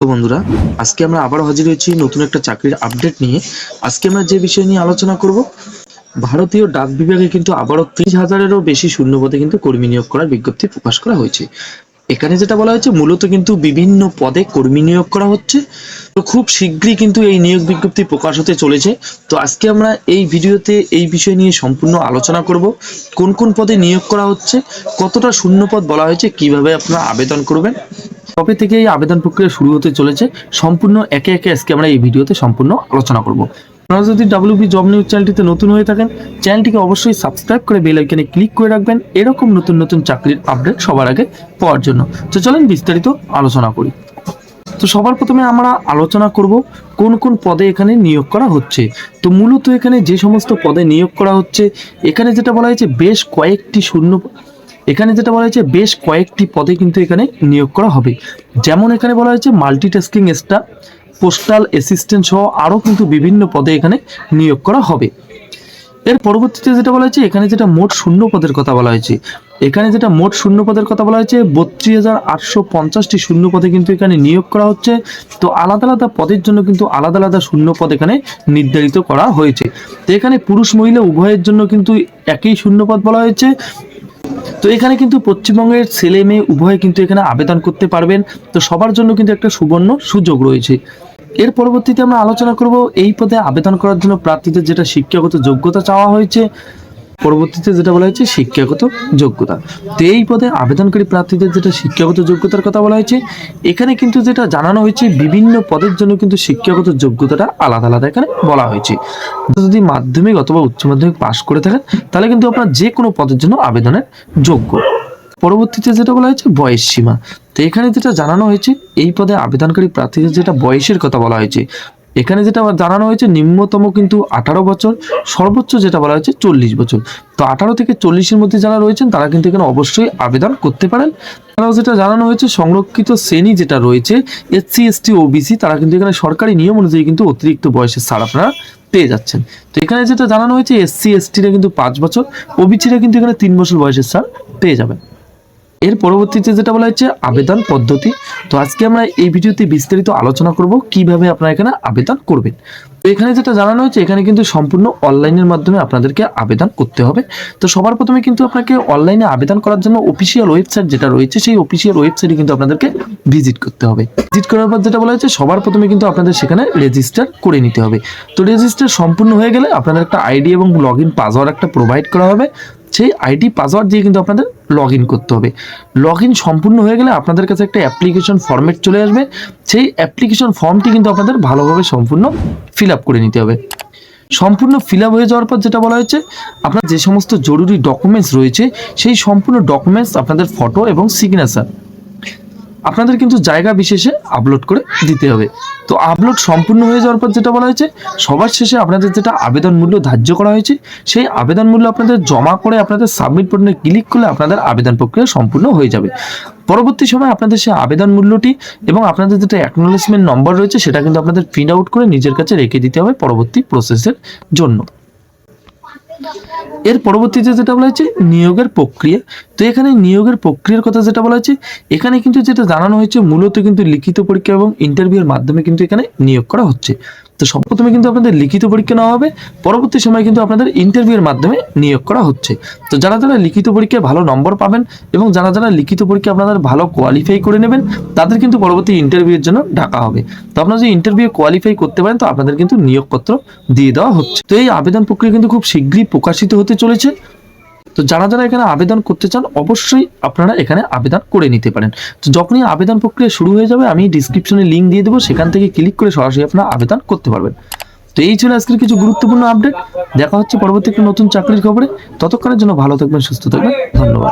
তো বন্ধুরা, আজকে আমরা আবার হাজির হয়েছি নতুন একটা চাকরির আপডেট নিয়ে। আজকে আমরা যে বিষয় নিয়ে আলোচনা করব, ভারতীয় ডাক বিভাগে কিন্তু আবারও 30,000-এরও বেশি শূন্যপদে কিন্তু কর্মী নিয়োগ করার বিজ্ঞপ্তি প্রকাশ করা হয়েছে। এখানে যেটা বলা হয়েছে, মূলত কিন্তু বিভিন্ন পদে কর্মী নিয়োগ করা হচ্ছে। তো খুব শীঘ্রই কিন্তু এই নিয়োগ বিজ্ঞপ্তি প্রকাশ হতে চলেছে। তো আজকে আমরা এই ভিডিওতে এই বিষয় নিয়ে সম্পূর্ণ আলোচনা করব। কোন কোন পদে নিয়োগ করা হচ্ছে, কতটা শূন্যপদ বলা হয়েছে, কিভাবে আপনারা আবেদন করবেন, কবে থেকে এই আবেদন প্রক্রিয়া শুরু হতে চলেছে, সম্পূর্ণ একে একে আজকে আমরা এই ভিডিওতে সম্পূর্ণ আলোচনা করব। আপনারা যদি WB জব নিউজ চ্যানেলটিতে নতুন হয়ে থাকেন, চ্যানেলটিকে অবশ্যই সাবস্ক্রাইব করে বেল আইকনে ক্লিক করে রাখবেন এরকম নতুন নতুন চাকরির আপডেট সবার আগে পাওয়ার জন্য। তো চলেন বিস্তারিত আলোচনা করি। তো সবার প্রথমে আমরা আলোচনা করব কোন কোন পদে এখানে নিয়োগ করা হচ্ছে। তো মূলত এখানে যে সমস্ত পদে নিয়োগ করা হচ্ছে, এখানে যেটা বলা হয়েছে বেশ কয়েকটি পদে কিন্তু এখানে নিয়োগ করা হবে। যেমন এখানে বলা হয়েছে মাল্টিটাস্কিং স্টাফ, পোস্টাল অ্যাসিস্ট্যান্ট সহ আরও কিন্তু বিভিন্ন পদে এখানে নিয়োগ করা হবে। এর পরবর্তীতে যেটা বলা হয়েছে, এখানে যেটা মোট শূন্য পদের কথা বলা হয়েছে, 32,850টি শূন্য পদে কিন্তু এখানে নিয়োগ করা হচ্ছে। তো আলাদা আলাদা পদের জন্য কিন্তু আলাদা আলাদা শূন্য পদ এখানে নির্ধারিত করা হয়েছে। তো এখানে পুরুষ মহিলা উভয়ের জন্য কিন্তু একই শূন্য পদ বলা হয়েছে। তো এখানে কিন্তু পশ্চিমবঙ্গের ছেলে মেয়ে উভয়ে কিন্তু এখানে আবেদন করতে পারবেন। তো সবার জন্য কিন্তু একটা সুবর্ণ সুযোগ রয়েছে। এর পরবর্তীতে আমরা আলোচনা করব এই পদে আবেদন করার জন্য প্রার্থীদের যেটা শিক্ষাগত যোগ্যতা চাওয়া হয়েছে। পরবর্তীতে যেটা বলা হয়েছে শিক্ষাগত যোগ্যতা। তো এই পদে আবেদনকারী প্রার্থীদের যেটা শিক্ষাগত যোগ্যতার কথা বলা হয়েছে, এখানে কিন্তু যেটা জানানো হয়েছে বিভিন্ন পদের জন্য কিন্তু শিক্ষাগত যোগ্যতাটা আলাদা আলাদা এখানে বলা হয়েছে। যদি মাধ্যমিক অথবা উচ্চ মাধ্যমিক পাশ করে থাকেন, তাহলে কিন্তু আপনার যে কোনো পদের জন্য আবেদনের যোগ্য। পরবর্তীতে যেটা বলা হয়েছে বয়স সীমা। তো এখানে যেটা জানানো হয়েছে, এই পদে আবেদনকারী প্রার্থীদের যেটা বয়সের কথা বলা হয়েছে, এখানে যেটা জানানো হয়েছে নিম্নতম কিন্তু 18 বছর, সর্বোচ্চ যেটা বলা হয়েছে 40 বছর। তো 18 থেকে 40-এর মধ্যে যারা রয়েছেন তারা কিন্তু এখানে অবশ্যই আবেদন করতে পারেন। তারাও যেটা জানানো হয়েছে, সংরক্ষিত শ্রেণী যেটা রয়েছে SC ST OBC, তারা কিন্তু এখানে সরকারি নিয়ম অনুযায়ী কিন্তু অতিরিক্ত বয়সের ছাড় আপনারা পেয়ে যাচ্ছেন। তো এখানে যেটা জানানো হয়েছে SC ST-রা কিন্তু 5 বছর, OBC-রা কিন্তু এখানে 3 বছর বয়সের ছাড় পেয়ে যাবেন। এর পরবর্তীতে যেটা বলা হচ্ছে আবেদন পদ্ধতি। তো আজকে আমরা এই ভিডিওতে বিস্তারিত আলোচনা করব কিভাবে আপনারা এখানে আবেদন করবেন। তো এখানে যেটা জানানো হয়েছে, এখানে কিন্তু সম্পূর্ণ অনলাইনের মাধ্যমে আপনাদেরকে আবেদন করতে হবে। তো সবার প্রথমে কিন্তু আপনাকে অনলাইনে আবেদন করার জন্য অফিসিয়াল ওয়েবসাইট যেটা রয়েছে, সেই অফিসিয়াল ওয়েবসাইটে কিন্তু আপনাদেরকে ভিজিট করতে হবে। ভিজিট করার পর যেটা বলা হয়েছে, সবার প্রথমে কিন্তু আপনাদের সেখানে রেজিস্টার করে নিতে হবে। তো রেজিস্টার সম্পূর্ণ হয়ে গেলে আপনাদের একটা আইডি এবং লগইন পাসওয়ার্ড একটা প্রোভাইড করা হবে। সেই আইডি পাসওয়ার্ড দিয়ে কিন্তু আপনাদের লগ ইন করতে হবে। লগ ইন সম্পূর্ণ হয়ে গেলে আপনাদের কাছে একটা অ্যাপ্লিকেশন ফর্মেট চলে আসবে। সেই অ্যাপ্লিকেশন ফর্মটি কিন্তু আপনাদের ভালোভাবে সম্পূর্ণ ফিল আপ করে নিতে হবে। সম্পূর্ণ ফিল আপ হয়ে যাওয়ার পর যেটা বলা হয়েছে, আপনার যে সমস্ত জরুরি ডকুমেন্টস রয়েছে, সেই সম্পূর্ণ ডকুমেন্টস আপনাদের ফটো এবং সিগনেচার আপনাদের কিন্তু জায়গা বিশেষে আপলোড করে দিতে হবে। তো আপলোড সম্পূর্ণ হয়ে যাওয়ার পর যেটা বলা হয়েছে, সবার শেষে আপনাদের যেটা আবেদন মূল্য ধার্য করা হয়েছে, সেই আবেদন মূল্য আপনাদের জমা করে আপনাদের সাবমিট বাটনে ক্লিক করলে আপনাদের আবেদন প্রক্রিয়া সম্পূর্ণ হয়ে যাবে। পরবর্তী সময় আপনাদের সেই আবেদন মূল্যটি এবং আপনাদের যেটা অ্যাকনোলেজমেন্ট নম্বর রয়েছে, সেটা কিন্তু আপনাদের প্রিন্ট আউট করে নিজের কাছে রেখে দিতে হবে পরবর্তী প্রসেসের জন্য। এর পরবর্তীতে যেটা বলা হয়েছে নিয়োগের প্রক্রিয়া। তো এখানে নিয়োগের প্রক্রিয়ার কথা যেটা বলা হয়েছে, এখানে কিন্তু যেটা জানানো হয়েছে, মূলত কিন্তু লিখিত পরীক্ষা এবং ইন্টারভিউর মাধ্যমে কিন্তু এখানে নিয়োগ করা হচ্ছে। তো সর্বপ্রথমে কিন্তু আপনাদের লিখিত পরীক্ষা নেওয়া হবে, পরবর্তী সময় কিন্তু আপনাদের ইন্টারভিউর মাধ্যমে নিয়োগ করা হচ্ছে। তো যারা যারা লিখিত পরীক্ষায় ভালো নম্বর পাবেন এবং যারা যারা লিখিত পরীক্ষা আপনাদের ভালো কোয়ালিফাই করে নেবেন, তাদের কিন্তু পরবর্তী ইন্টারভিউর জন্য ডাকা হবে। তো আপনারা যদি ইন্টারভিউ কোয়ালিফাই করতে পারেন, তো আপনাদের কিন্তু নিয়োগপত্র দিয়ে দেওয়া হচ্ছে। তো এই আবেদন প্রক্রিয়া কিন্তু খুব শীঘ্রই প্রকাশিত হতে চলেছে। তো যারা যারা এখানে আবেদন করতে চান, অবশ্যই আপনারা এখানে আবেদন করে নিতে পারেন। তো যখনই আবেদন প্রক্রিয়া শুরু হয়ে যাবে, আমি ডিসক্রিপশনে লিঙ্ক দিয়ে দেবো, সেখান থেকে ক্লিক করে সরাসরি আপনারা আবেদন করতে পারবেন। তো এই ছিল আজকের কিছু গুরুত্বপূর্ণ আপডেট। দেখা হচ্ছে পরবর্তী একটা নতুন চাকরির খবরে। ততক্ষণের জন্য ভালো থাকবেন, সুস্থ থাকবেন, ধন্যবাদ।